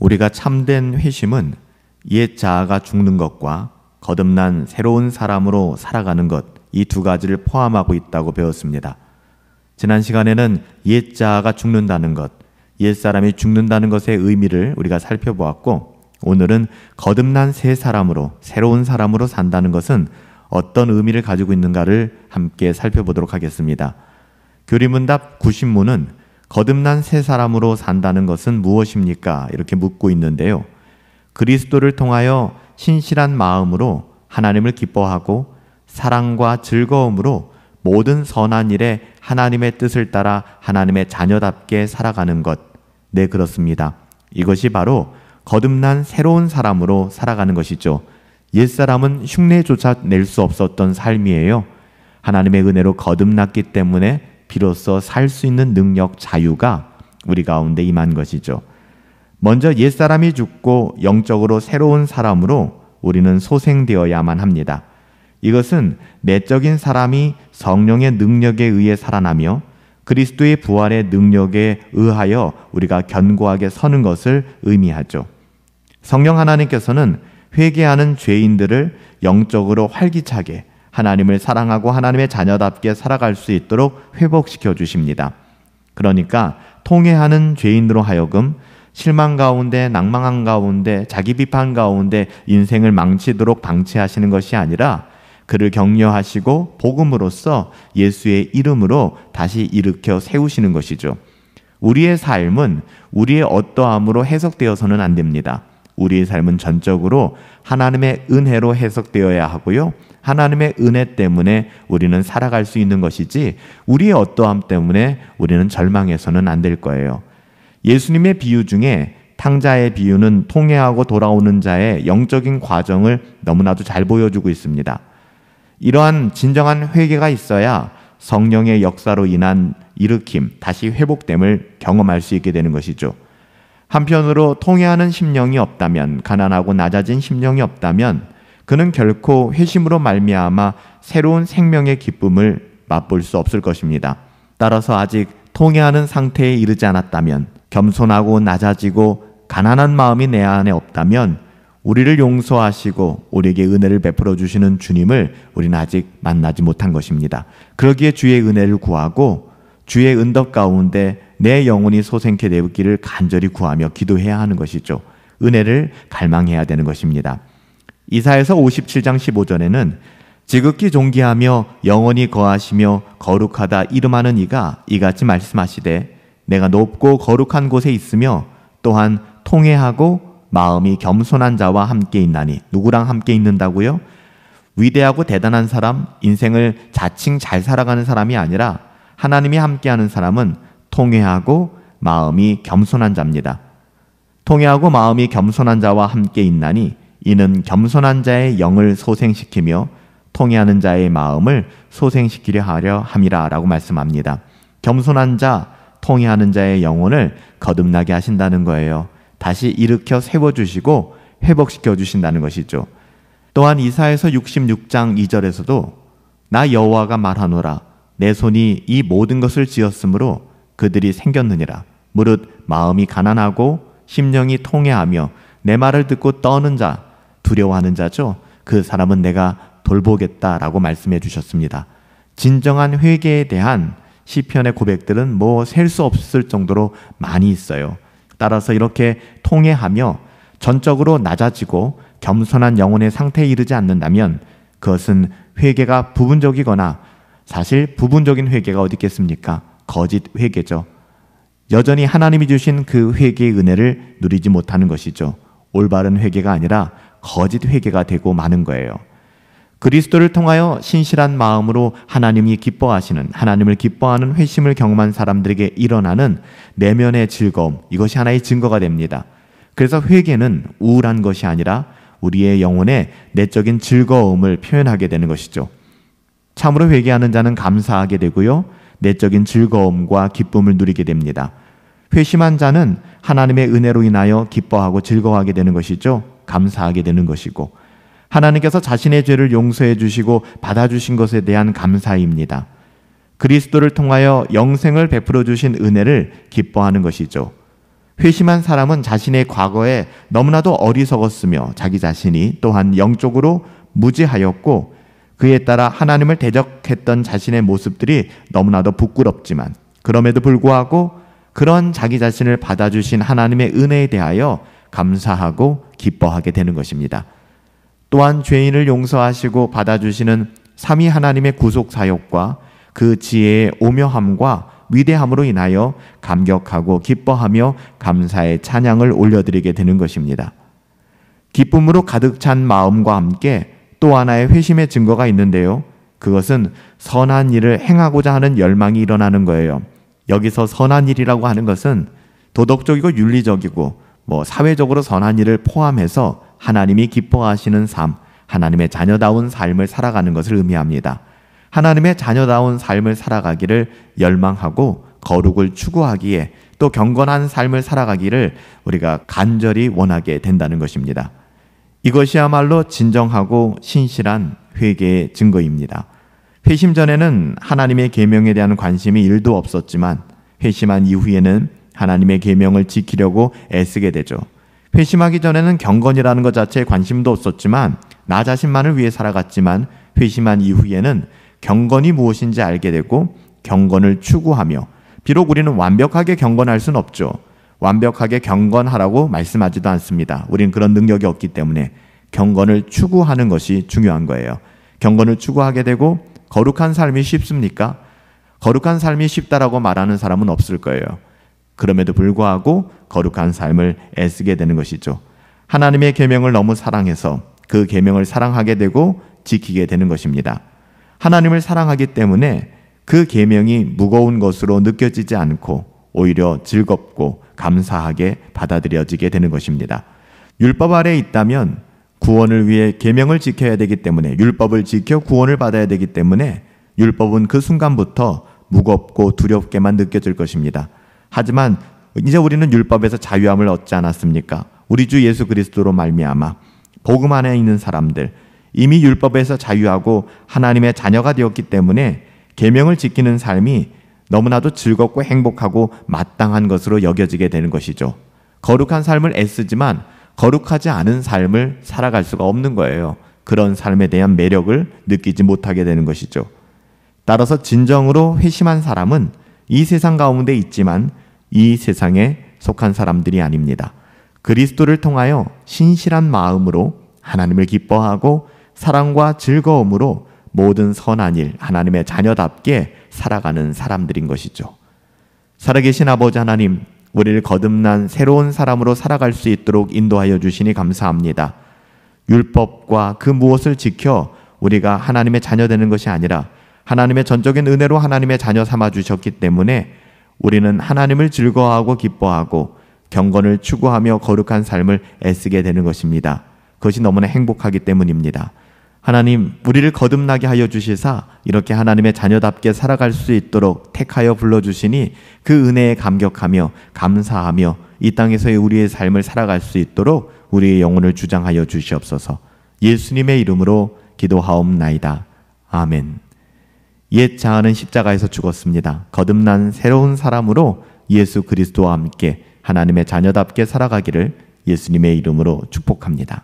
우리가 참된 회심은 옛 자아가 죽는 것과 거듭난 새로운 사람으로 살아가는 것, 이 두 가지를 포함하고 있다고 배웠습니다. 지난 시간에는 옛 자아가 죽는다는 것, 옛 사람이 죽는다는 것의 의미를 우리가 살펴보았고, 오늘은 거듭난 새 사람으로, 새로운 사람으로 산다는 것은 어떤 의미를 가지고 있는가를 함께 살펴보도록 하겠습니다. 교리문답 90문은 거듭난 새 사람으로 산다는 것은 무엇입니까? 이렇게 묻고 있는데요. 그리스도를 통하여 신실한 마음으로 하나님을 기뻐하고 사랑과 즐거움으로 모든 선한 일에 하나님의 뜻을 따라 하나님의 자녀답게 살아가는 것. 네, 그렇습니다. 이것이 바로 거듭난 새로운 사람으로 살아가는 것이죠. 옛사람은 흉내조차 낼 수 없었던 삶이에요. 하나님의 은혜로 거듭났기 때문에 비로소 살 수 있는 능력, 자유가 우리 가운데 임한 것이죠. 먼저 옛사람이 죽고 영적으로 새로운 사람으로 우리는 소생되어야만 합니다. 이것은 내적인 사람이 성령의 능력에 의해 살아나며 그리스도의 부활의 능력에 의하여 우리가 견고하게 서는 것을 의미하죠. 성령 하나님께서는 회개하는 죄인들을 영적으로 활기차게 하나님을 사랑하고 하나님의 자녀답게 살아갈 수 있도록 회복시켜 주십니다. 그러니까 통회하는 죄인으로 하여금 실망 가운데, 낭망한 가운데, 자기 비판 가운데 인생을 망치도록 방치하시는 것이 아니라 그를 격려하시고 복음으로써 예수의 이름으로 다시 일으켜 세우시는 것이죠. 우리의 삶은 우리의 어떠함으로 해석되어서는 안 됩니다. 우리의 삶은 전적으로 하나님의 은혜로 해석되어야 하고요. 하나님의 은혜 때문에 우리는 살아갈 수 있는 것이지 우리의 어떠함 때문에 우리는 절망해서는 안 될 거예요. 예수님의 비유 중에 탕자의 비유는 통회하고 돌아오는 자의 영적인 과정을 너무나도 잘 보여주고 있습니다. 이러한 진정한 회개가 있어야 성령의 역사로 인한 일으킴, 다시 회복됨을 경험할 수 있게 되는 것이죠. 한편으로 통회하는 심령이 없다면, 가난하고 낮아진 심령이 없다면 그는 결코 회심으로 말미암아 새로운 생명의 기쁨을 맛볼 수 없을 것입니다. 따라서 아직 통회하는 상태에 이르지 않았다면, 겸손하고 낮아지고 가난한 마음이 내 안에 없다면 우리를 용서하시고 우리에게 은혜를 베풀어 주시는 주님을 우리는 아직 만나지 못한 것입니다. 그러기에 주의 은혜를 구하고 주의 은덕 가운데 내 영혼이 소생케 되기를 간절히 구하며 기도해야 하는 것이죠. 은혜를 갈망해야 되는 것입니다. 이사야서 57장 15절에는 지극히 존귀하며 영원히 거하시며 거룩하다 이름하는 이가 이같이 말씀하시되 내가 높고 거룩한 곳에 있으며 또한 통회하고 마음이 겸손한 자와 함께 있나니. 누구랑 함께 있는다고요? 위대하고 대단한 사람, 인생을 자칭 잘 살아가는 사람이 아니라 하나님이 함께하는 사람은 통회하고 마음이 겸손한 자입니다. 통회하고 마음이 겸손한 자와 함께 있나니 이는 겸손한 자의 영을 소생시키며 통회하는 자의 마음을 소생시키려 하려 함이라 라고 말씀합니다. 겸손한 자, 통회하는 자의 영혼을 거듭나게 하신다는 거예요. 다시 일으켜 세워주시고 회복시켜 주신다는 것이죠. 또한 이사야서 66장 2절에서도 나 여호와가 말하노라 내 손이 이 모든 것을 지었으므로 그들이 생겼느니라. 무릇 마음이 가난하고 심령이 통회하며 내 말을 듣고 떠는 자, 두려워하는 자죠. 그 사람은 내가 돌보겠다라고 말씀해 주셨습니다. 진정한 회개에 대한 시편의 고백들은 뭐 셀 수 없을 정도로 많이 있어요. 따라서 이렇게 통회하며 전적으로 낮아지고 겸손한 영혼의 상태에 이르지 않는다면 그것은 회개가 부분적이거나, 사실 부분적인 회개가 어디 있겠습니까? 거짓 회개죠. 여전히 하나님이 주신 그 회개의 은혜를 누리지 못하는 것이죠. 올바른 회개가 아니라 거짓 회개가 되고 마는 거예요. 그리스도를 통하여 신실한 마음으로 하나님이 기뻐하시는, 하나님을 기뻐하는 회심을 경험한 사람들에게 일어나는 내면의 즐거움, 이것이 하나의 증거가 됩니다. 그래서 회개는 우울한 것이 아니라 우리의 영혼의 내적인 즐거움을 표현하게 되는 것이죠. 참으로 회개하는 자는 감사하게 되고요, 내적인 즐거움과 기쁨을 누리게 됩니다. 회심한 자는 하나님의 은혜로 인하여 기뻐하고 즐거워하게 되는 것이죠. 감사하게 되는 것이고, 하나님께서 자신의 죄를 용서해 주시고 받아주신 것에 대한 감사입니다. 그리스도를 통하여 영생을 베풀어 주신 은혜를 기뻐하는 것이죠. 회심한 사람은 자신의 과거에 너무나도 어리석었으며 자기 자신이 또한 영적으로 무지하였고 그에 따라 하나님을 대적했던 자신의 모습들이 너무나도 부끄럽지만 그럼에도 불구하고 그런 자기 자신을 받아주신 하나님의 은혜에 대하여 감사하고 기뻐하게 되는 것입니다. 또한 죄인을 용서하시고 받아주시는 삼위 하나님의 구속 사역과 그 지혜의 오묘함과 위대함으로 인하여 감격하고 기뻐하며 감사의 찬양을 올려드리게 되는 것입니다. 기쁨으로 가득 찬 마음과 함께 또 하나의 회심의 증거가 있는데요. 그것은 선한 일을 행하고자 하는 열망이 일어나는 거예요. 여기서 선한 일이라고 하는 것은 도덕적이고 윤리적이고 사회적으로 선한 일을 포함해서 하나님이 기뻐하시는 삶, 하나님의 자녀다운 삶을 살아가는 것을 의미합니다. 하나님의 자녀다운 삶을 살아가기를 열망하고 거룩을 추구하기에 또 경건한 삶을 살아가기를 우리가 간절히 원하게 된다는 것입니다. 이것이야말로 진정하고 신실한 회개의 증거입니다. 회심 전에는 하나님의 계명에 대한 관심이 1도 없었지만 회심한 이후에는 하나님의 계명을 지키려고 애쓰게 되죠. 회심하기 전에는 경건이라는 것 자체에 관심도 없었지만 나 자신만을 위해 살아갔지만 회심한 이후에는 경건이 무엇인지 알게 되고 경건을 추구하며 비록 우리는 완벽하게 경건할 수는 없죠. 완벽하게 경건하라고 말씀하지도 않습니다. 우리는 그런 능력이 없기 때문에 경건을 추구하는 것이 중요한 거예요. 경건을 추구하게 되고 거룩한 삶이 쉽습니까? 거룩한 삶이 쉽다라고 말하는 사람은 없을 거예요. 그럼에도 불구하고 거룩한 삶을 애쓰게 되는 것이죠. 하나님의 계명을 너무 사랑해서 그 계명을 사랑하게 되고 지키게 되는 것입니다. 하나님을 사랑하기 때문에 그 계명이 무거운 것으로 느껴지지 않고 오히려 즐겁고 감사하게 받아들여지게 되는 것입니다. 율법 아래에 있다면 구원을 위해 계명을 지켜야 되기 때문에 율법을 지켜 구원을 받아야 되기 때문에 율법은 그 순간부터 무겁고 두렵게만 느껴질 것입니다. 하지만 이제 우리는 율법에서 자유함을 얻지 않았습니까? 우리 주 예수 그리스도로 말미암아 복음 안에 있는 사람들, 이미 율법에서 자유하고 하나님의 자녀가 되었기 때문에 계명을 지키는 삶이 너무나도 즐겁고 행복하고 마땅한 것으로 여겨지게 되는 것이죠. 거룩한 삶을 애쓰지만 거룩하지 않은 삶을 살아갈 수가 없는 거예요. 그런 삶에 대한 매력을 느끼지 못하게 되는 것이죠. 따라서 진정으로 회심한 사람은 이 세상 가운데 있지만 이 세상에 속한 사람들이 아닙니다. 그리스도를 통하여 신실한 마음으로 하나님을 기뻐하고 사랑과 즐거움으로 모든 선한 일, 하나님의 자녀답게 살아가는 사람들인 것이죠. 살아계신 아버지 하나님, 우리를 거듭난 새로운 사람으로 살아갈 수 있도록 인도하여 주시니 감사합니다. 율법과 그 무엇을 지켜 우리가 하나님의 자녀 되는 것이 아니라 하나님의 전적인 은혜로 하나님의 자녀 삼아 주셨기 때문에 우리는 하나님을 즐거워하고 기뻐하고 경건을 추구하며 거룩한 삶을 애쓰게 되는 것입니다. 그것이 너무나 행복하기 때문입니다. 하나님, 우리를 거듭나게 하여 주시사 이렇게 하나님의 자녀답게 살아갈 수 있도록 택하여 불러주시니 그 은혜에 감격하며 감사하며 이 땅에서의 우리의 삶을 살아갈 수 있도록 우리의 영혼을 주장하여 주시옵소서. 예수님의 이름으로 기도하옵나이다. 아멘. 옛 자아는 십자가에서 죽었습니다. 거듭난 새로운 사람으로 예수 그리스도와 함께 하나님의 자녀답게 살아가기를 예수님의 이름으로 축복합니다.